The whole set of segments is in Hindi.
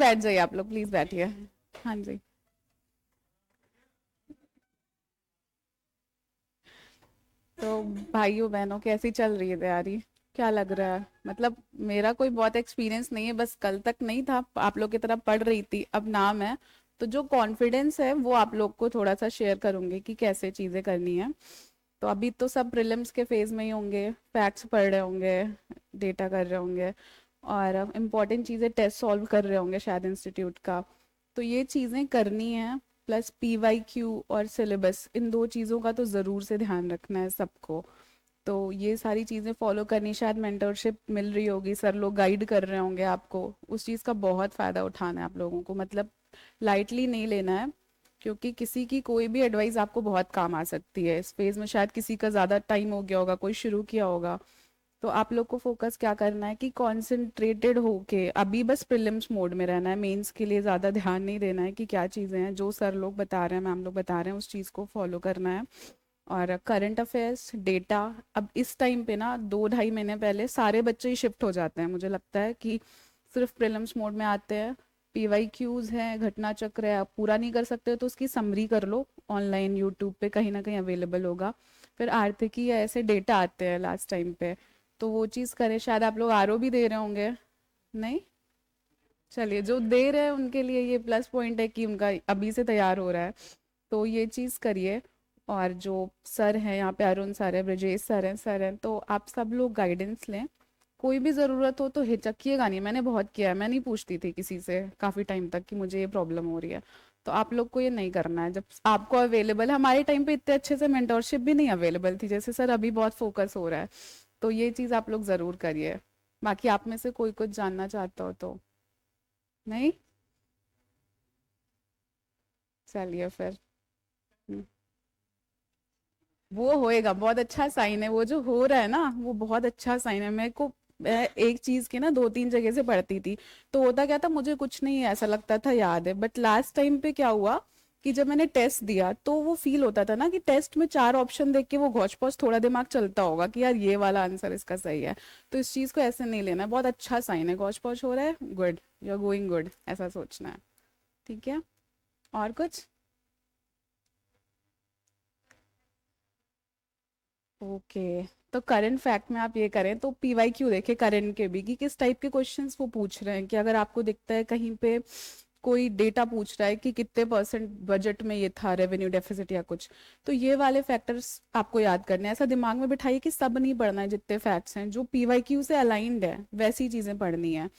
बैठ जाइए, आप लोग प्लीज बैठिए। हाँ जी। तो भाइयों बहनों कैसी चल रही है तैयारी? क्या लग रहा है? मतलब मेरा कोई बहुत एक्सपीरियंस नहीं है, बस कल तक नहीं था, आप लोग की तरह पढ़ रही थी, अब नाम है। तो जो कॉन्फिडेंस है वो आप लोग को थोड़ा सा शेयर करूंगी कि कैसे चीजें करनी है। तो अभी तो सब प्रीलिम्स के फेज में ही होंगे, फैक्ट्स पढ़ रहे होंगे, डेटा कर रहे होंगे, और इम्पॉर्टेंट चीज़ें टेस्ट सॉल्व कर रहे होंगे शायद इंस्टीट्यूट का। तो ये चीज़ें करनी है, प्लस पीवाईक्यू और सिलेबस, इन दो चीज़ों का तो ज़रूर से ध्यान रखना है सबको। तो ये सारी चीज़ें फॉलो करनी, शायद मेंटरशिप मिल रही होगी, सर लोग गाइड कर रहे होंगे आपको, उस चीज़ का बहुत फ़ायदा उठाना है आप लोगों को, मतलब लाइटली नहीं लेना है। क्योंकि किसी की कोई भी एडवाइस आपको बहुत काम आ सकती है इस फेज में, शायद किसी का ज़्यादा टाइम हो गया होगा, कोई शुरू किया होगा। तो आप लोग को फोकस क्या करना है कि कंसंट्रेटेड होके अभी बस प्रीलिम्स मोड में रहना है, मेंस के लिए ज़्यादा ध्यान नहीं देना है कि क्या चीज़ें हैं, जो सर लोग बता रहे हैं, मैम लोग बता रहे हैं, उस चीज़ को फॉलो करना है। और करंट अफेयर्स डेटा, अब इस टाइम पे ना 2 ढाई महीने पहले सारे बच्चे ही शिफ्ट हो जाते हैं, मुझे लगता है कि सिर्फ प्रीलिम्स मोड में आते हैं। पीवाई क्यूज हैं, घटना चक्र है, आप पूरा नहीं कर सकते तो उसकी समरी कर लो, ऑनलाइन यूट्यूब पे कहीं ना कहीं अवेलेबल होगा। फिर आर्थिकी या ऐसे डेटा आते हैं लास्ट टाइम पे, तो वो चीज़ करें। शायद आप लोग आरओ भी दे रहे होंगे, नहीं? चलिए, जो दे रहे हैं उनके लिए ये प्लस पॉइंट है कि उनका अभी से तैयार हो रहा है, तो ये चीज़ करिए। और जो सर हैं यहाँ पे, अरुण सर है, ब्रजेश सर हैं, तो आप सब लोग गाइडेंस लें। कोई भी ज़रूरत हो तो हिचकिएगा नहीं, मैंने बहुत किया है, मैं नहीं पूछती थी किसी से काफ़ी टाइम तक कि मुझे ये प्रॉब्लम हो रही है। तो आप लोग को ये नहीं करना है, जब आपको अवेलेबल, हमारे टाइम पे इतने अच्छे से मेंटोरशिप भी नहीं अवेलेबल थी जैसे सर अभी बहुत फोकस हो रहा है। तो ये चीज़ आप लोग ज़रूर करिए। बाकी आप में से कोई कुछ जानना चाहता हो तो? नहीं? चलिए फिर। हम्म, वो होएगा, बहुत अच्छा साइन है, वो जो हो रहा है ना वो बहुत अच्छा साइन है मेरे को। मैं एक चीज की ना 2 3 जगह से पढ़ती थी, तो होता क्या था, मुझे कुछ नहीं ऐसा लगता था याद है, बट लास्ट टाइम पे क्या हुआ कि जब मैंने टेस्ट दिया तो वो फील होता था ना कि टेस्ट में 4 ऑप्शन देख के वो घौच पौच थोड़ा दिमाग चलता होगा कि यार ये वाला आंसर इसका सही है। तो इस चीज को ऐसे नहीं लेना है, बहुत अच्छा साइन है, घौच पौच हो रहा है, good, you are going good, ऐसा सोचना है। ठीक है? और कुछ? ओके। तो करंट फैक्ट में आप ये करें तो पीवाई क्यू देखें करंट के भी, कि किस टाइप के क्वेश्चंस वो पूछ रहे हैं, कि अगर आपको दिखता है कहीं पे कोई डेटा पूछ रहा है कि कितने परसेंट बजट में ये था रेवेन्यू डेफिसिट या कुछ, तो ये वाले फैक्टर्स आपको याद करने हैं। ऐसा दिमाग में बिठाइए कि सब नहीं पढ़ना है, जितने फैक्ट्स हैं जो पीवाई क्यू से अलाइंड है वैसी चीजें पढ़नी है।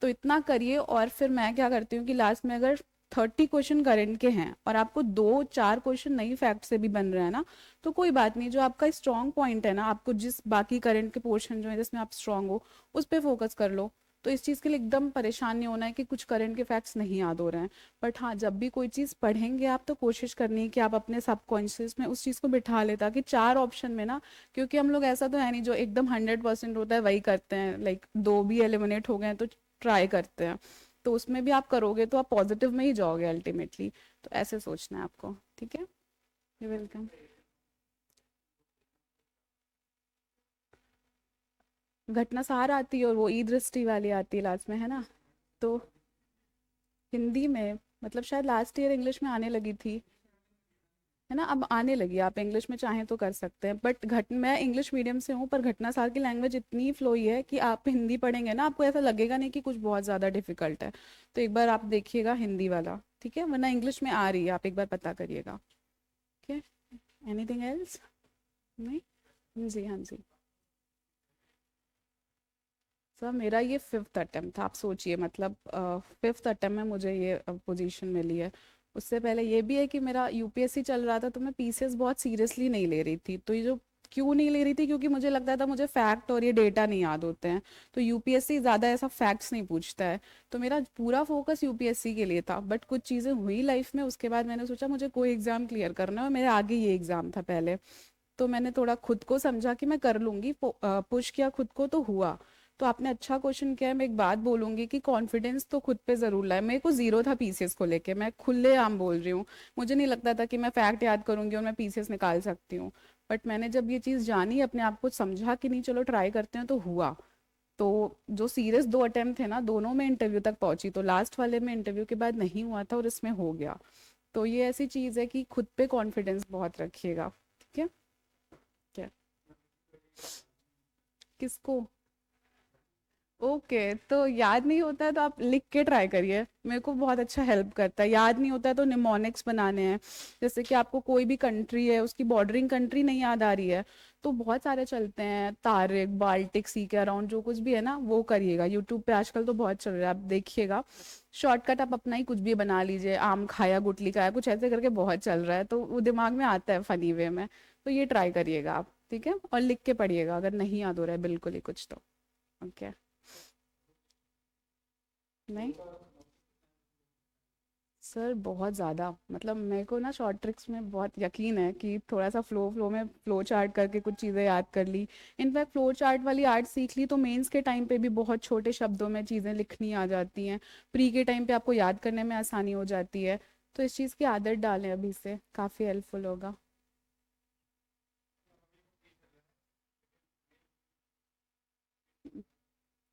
तो इतना करिए, और फिर मैं क्या करती हूँ कि लास्ट में अगर 30 क्वेश्चन करंट के हैं और आपको 2 4 क्वेश्चन नई फैक्ट से भी बन रहे हैं ना, तो कोई बात नहीं, जो आपका स्ट्रांग पॉइंट है ना, आपको जिस बाकी करंट के पोर्शन जो है जिसमें आप स्ट्रांग हो उस पर फोकस कर लो। तो इस चीज़ के लिए एकदम परेशान नहीं होना है कि कुछ करंट के फैक्ट्स नहीं याद हो रहे हैं। बट हाँ, जब भी कोई चीज़ पढ़ेंगे आप तो कोशिश करनी है कि आप अपने सबकॉन्शियस में उस चीज़ को बिठा ले, ताकि 4 ऑप्शन में ना, क्योंकि हम लोग ऐसा तो है नहीं जो एकदम 100% होता है वही करते हैं, लाइक दो भी एलिमिनेट हो गए हैं तो ट्राई करते हैं। तो उसमें भी आप करोगे तो आप पॉजिटिव में ही जाओगे अल्टीमेटली। तो ऐसे सोचना है आपको। ठीक है? You welcome. घटना सार आती है और वो ई दृष्टि वाली आती है लास्ट में, है ना? तो हिंदी में, मतलब शायद लास्ट ईयर इंग्लिश में आने लगी थी, है ना? अब आने लगी, आप इंग्लिश में चाहें तो कर सकते हैं, बट मैं इंग्लिश मीडियम से हूँ, पर घटना सार की लैंग्वेज इतनी फ्लोई है कि आप हिंदी पढ़ेंगे ना आपको ऐसा लगेगा नहीं कि कुछ बहुत ज़्यादा डिफिकल्ट है। तो एक बार आप देखिएगा हिंदी वाला, ठीक है? वरना इंग्लिश में आ रही है, आप एक बार पता करिएगा। ठीक है? Anything else? नहीं? जी हाँ जी। सर मेरा ये फिफ्थ अटेम्प्ट था, आप सोचिए, मतलब फिफ्थ अटेम्प्ट में मुझे ये पोजीशन मिली है। उससे पहले ये भी है कि मेरा यूपीएससी चल रहा था, तो मैं पीसीएस बहुत सीरियसली नहीं ले रही थी, तो ये जो, क्यों नहीं ले रही थी, क्योंकि मुझे लगता था मुझे फैक्ट और ये डेटा नहीं याद होते हैं। तो यूपीएससी ज़्यादा ऐसा फैक्ट्स नहीं पूछता है। तो मेरा पूरा फोकस यूपीएससी के लिए था, बट कुछ चीज़ें हुई लाइफ में, उसके बाद मैंने सोचा मुझे कोई एग्ज़ाम क्लियर करना है, और मेरे आगे ये एग्ज़ाम था पहले। तो मैंने थोड़ा खुद को समझा कि मैं कर लूंगी, पुश किया खुद को तो हुआ। तो आपने अच्छा क्वेश्चन किया है, मैं एक बात बोलूंगी कि कॉन्फिडेंस तो खुद पे जरूर लाए, मेरे को जीरो था पीसीएस को लेके, मैं खुले आम बोल रही हूँ। मुझे नहीं लगता था कि मैं फैक्ट याद करूंगी और मैं पीसीएस निकाल सकती हूँ। बट मैंने जब ये चीज़ जानी, अपने आप को समझा कि नहीं चलो ट्राई करते हैं, तो हुआ। तो जो सीरियस दो अटेम्प्ट थे ना, दोनों में इंटरव्यू तक पहुंची, तो लास्ट वाले में इंटरव्यू के बाद नहीं हुआ था और इसमें हो गया। तो ये ऐसी चीज़ है कि खुद पे कॉन्फिडेंस बहुत रखिएगा। ठीक है। क्या? किसको? ओके, तो याद नहीं होता है तो आप लिख के ट्राई करिए, मेरे को बहुत अच्छा हेल्प करता है। याद नहीं होता है तो निमोनिक्स बनाने हैं, जैसे कि आपको कोई भी कंट्री है उसकी बॉर्डरिंग कंट्री नहीं याद आ रही है, तो बहुत सारे चलते हैं, तारिक, बाल्टिक सी के अराउंड जो कुछ भी है ना वो करिएगा। यूट्यूब पे आजकल तो बहुत चल रहा है, आप देखिएगा। शॉर्टकट आप अपना ही कुछ भी बना लीजिए, आम खाया गुटली खाया, कुछ ऐसे करके बहुत चल रहा है, तो वो दिमाग में आता है फनी वे में। तो ये ट्राई करिएगा आप, ठीक है, और लिख के पढ़िएगा अगर नहीं याद हो रहा है बिल्कुल ही कुछ तो। ओके। नहीं सर, बहुत ज़्यादा, मतलब मेरे को ना शॉर्ट ट्रिक्स में बहुत यकीन है कि थोड़ा सा फ्लो फ्लो में फ्लो चार्ट करके कुछ चीज़ें याद कर ली। इनफैक्ट फ्लो चार्ट वाली आर्ट सीख ली तो मेंस के टाइम पे भी बहुत छोटे शब्दों में चीज़ें लिखनी आ जाती हैं। प्री के टाइम पे आपको याद करने में आसानी हो जाती है। तो इस चीज़ की आदत डालें अभी से, काफ़ी हेल्पफुल होगा।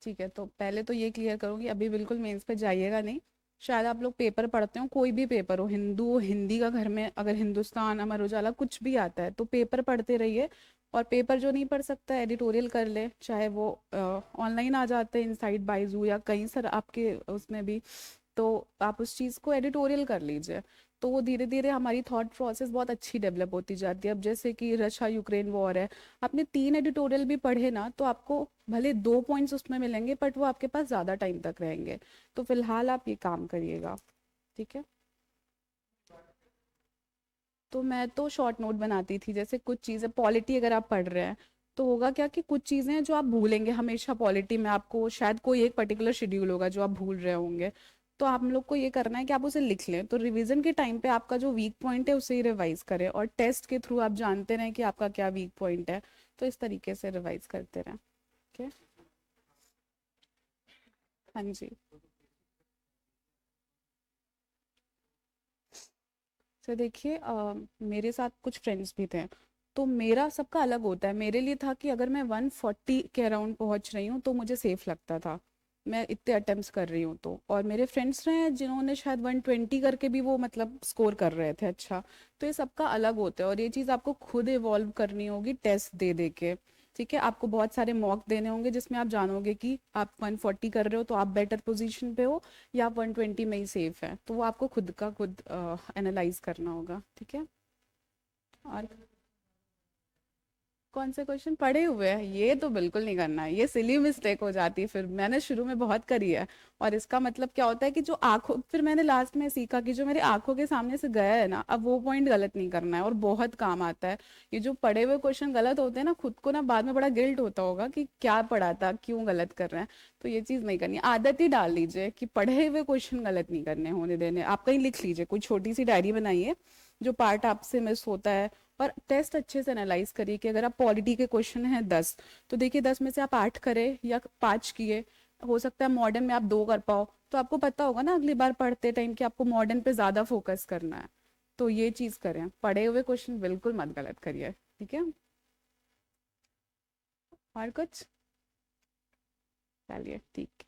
ठीक है, तो पहले तो ये क्लियर करूँगी, अभी बिल्कुल मेंस पे जाइएगा नहीं। शायद आप लोग पेपर पढ़ते हो, कोई भी पेपर हो, हिंदू हो, हिंदी का घर में अगर हिंदुस्तान, अमर उजाला कुछ भी आता है तो पेपर पढ़ते रहिए। और पेपर जो नहीं पढ़ सकता एडिटोरियल कर ले, चाहे वो ऑनलाइन आ जाते हैं इनसाइड बाइजू या कहीं सर आपके उसमें भी, तो आप उस चीज़ को एडिटोरियल कर लीजिए। तो वो धीरे धीरे हमारी थॉट प्रोसेस बहुत अच्छी डेवलप होती जाती है। अब जैसे कि रशिया यूक्रेन वॉर है, आपने 3 एडिटोरियल भी पढ़े ना तो आपको भले 2 पॉइंट्स उसमें मिलेंगे बट वो आपके पास ज़्यादा टाइम तक रहेंगे। तो फिलहाल आप ये काम करिएगा। ठीक है। तो मैं तो शॉर्ट नोट बनाती थी, जैसे कुछ चीज़ें पॉलिटी अगर आप पढ़ रहे हैं तो होगा क्या कि कुछ चीज़ें हैं जो आप भूलेंगे हमेशा। पॉलिटी में आपको शायद कोई एक पर्टिकुलर शेड्यूल होगा जो आप भूल रहे होंगे, तो आप लोग को ये करना है कि आप उसे लिख लें, तो रिवीजन के टाइम पे आपका जो वीक पॉइंट है उसे ही रिवाइज करें, और टेस्ट के थ्रू आप जानते रहें कि आपका क्या वीक पॉइंट है। तो इस तरीके से रिवाइज करते रहें। ओके। हाँ जी। तो देखिए मेरे साथ कुछ फ्रेंड्स भी थे, तो मेरा सबका अलग होता है। मेरे लिए था कि अगर मैं 140 के अराउंड पहुंच रही हूँ तो मुझे सेफ लगता था, मैं इतने अटेम्प्ट्स कर रही हूँ तो। और मेरे फ्रेंड्स रहे हैं जिन्होंने शायद 120 करके भी वो मतलब स्कोर कर रहे थे अच्छा। तो ये सबका अलग होता है और ये चीज़ आपको खुद इवॉल्व करनी होगी टेस्ट दे दे के। ठीक है, आपको बहुत सारे मॉक देने होंगे जिसमें आप जानोगे कि आप 140 कर रहे हो तो आप बेटर पोजीशन पे हो, या आप 120 में ही सेफ है, तो वो आपको खुद का खुद एनालाइज करना होगा। ठीक है। और कौन से क्वेश्चन पढ़े हुए हैं, ये तो बिल्कुल नहीं करना है, ये सिली मिस्टेक हो जाती है, फिर मैंने शुरू में बहुत करी है। और इसका मतलब क्या होता है कि जो आंखों, फिर मैंने लास्ट में सीखा कि जो मेरे आंखों के सामने से गया है ना, अब वो पॉइंट गलत नहीं करना है, और बहुत काम आता है। ये जो पढ़े हुए क्वेश्चन गलत होते हैं ना, खुद को ना बाद में बड़ा गिल्ट होता होगा कि क्या पढ़ा था, क्यों गलत कर रहे हैं। तो ये चीज़ नहीं करनी, आदत ही डाल लीजिए कि पढ़े हुए क्वेश्चन गलत नहीं करने होने देने। आप कहीं लिख लीजिए, कोई छोटी सी डायरी बनाइए जो पार्ट आपसे मिस होता है। और टेस्ट अच्छे से एनालाइज करिए कि अगर आप पॉलिटी के क्वेश्चन हैं 10, तो देखिए 10 में से आप 8 करें या 5 किए, हो सकता है मॉडर्न में आप 2 कर पाओ, तो आपको पता होगा ना अगली बार पढ़ते टाइम कि आपको मॉडर्न पे ज़्यादा फोकस करना है। तो ये चीज़ करें, पढ़े हुए क्वेश्चन बिल्कुल मत गलत करिए। ठीक है। और कुछ? चलिए ठीक।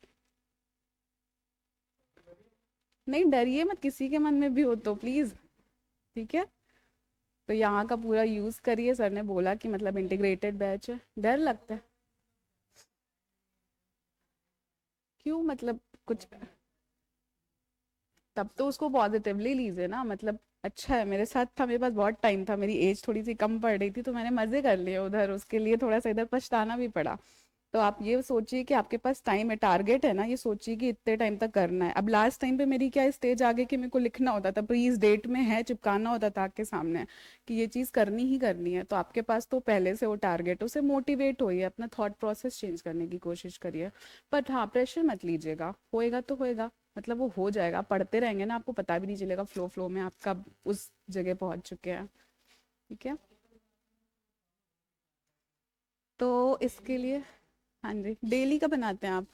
नहीं डरिए मत, किसी के मन में भी हो तो प्लीज़। ठीक है। तो यहाँ का पूरा यूज़ करिए, सर ने बोला कि मतलब इंटीग्रेटेड बैच है, डर लगता है। क्यों मतलब? कुछ, तब तो उसको पॉजिटिवली लीजिए ना, मतलब अच्छा है। मेरे साथ था, मेरे पास बहुत टाइम था, मेरी एज थोड़ी सी कम पड़ रही थी तो मैंने मजे कर लिए उधर, उसके लिए थोड़ा सा इधर पछताना भी पड़ा। तो आप ये सोचिए कि आपके पास टाइम है, टारगेट है ना, ये सोचिए कि इतने टाइम तक करना है। अब लास्ट टाइम पे मेरी क्या स्टेज आ गई कि मेरे को लिखना होता था, प्लीज डेट में है, चिपकाना होता था आपके सामने कि ये चीज करनी ही करनी है। तो आपके पास तो पहले से वो टारगेट, उसे मोटिवेट होइए, अपना थॉट प्रोसेस चेंज करने की कोशिश करिए। बट हाँ, प्रेशर मत लीजिएगा, होएगा तो होएगा, मतलब वो हो जाएगा। पढ़ते रहेंगे ना, आपको पता भी नहीं चलेगा, फ्लो फ्लो में आप कब उस जगह पहुंच चुके हैं। ठीक है। तो इसके लिए, हाँ जी, डेली का बनाते हैं आप?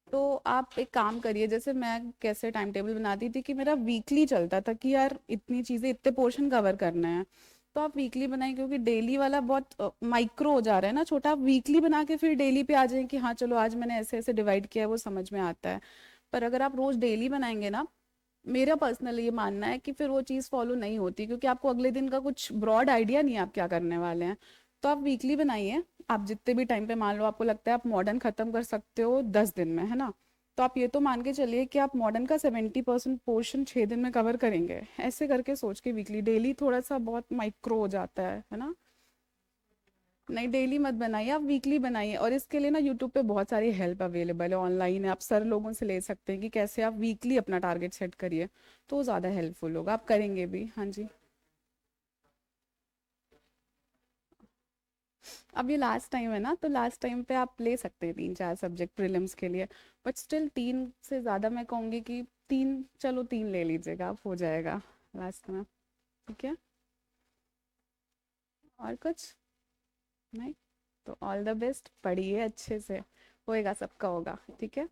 तो आप एक काम करिए, जैसे मैं कैसे टाइम टेबल बनाती थी कि मेरा वीकली चलता था कि यार इतनी चीज़ें, इतने पोर्शन कवर करना है। तो आप वीकली बनाएं, क्योंकि डेली वाला बहुत माइक्रो हो जा रहा है ना, छोटा। आप वीकली बना के फिर डेली पे आ जाएं कि हाँ चलो आज मैंने ऐसे ऐसे डिवाइड किया है, वो समझ में आता है। पर अगर आप रोज डेली बनाएंगे ना, मेरा पर्सनली ये मानना है कि फिर वो चीज़ फॉलो नहीं होती, क्योंकि आपको अगले दिन का कुछ ब्रॉड आइडिया नहीं है आप क्या करने वाले हैं। तो आप वीकली बनाइए। आप जितने भी टाइम पे, मान लो आपको लगता है आप मॉडर्न खत्म कर सकते हो 10 दिन में, है ना, तो आप ये तो मान के चलिए कि आप मॉडर्न का 70% पोर्शन 6 दिन में कवर करेंगे। ऐसे करके सोच के वीकली, डेली थोड़ा सा बहुत माइक्रो हो जाता है ना। नहीं, डेली मत बनाइए, आप वीकली बनाइए। और इसके लिए ना यूट्यूब पे बहुत सारी हेल्प अवेलेबल है, ऑनलाइन है, आप सर लोगों से ले सकते हैं कि कैसे आप वीकली अपना टारगेट सेट करिए। तो वो ज़्यादा हेल्पफुल होगा, आप करेंगे भी। हाँ जी। अब ये लास्ट टाइम है ना, तो लास्ट टाइम पे आप ले सकते हैं 3 4 सब्जेक्ट प्रीलिम्स के लिए। बट स्टिल 3 से ज़्यादा मैं कहूँगी कि 3, चलो 3 ले लीजिएगा, आप हो जाएगा लास्ट में। ठीक है। और कुछ नहीं? तो ऑल द बेस्ट, पढ़िए अच्छे से, होएगा, सबका होगा। ठीक है।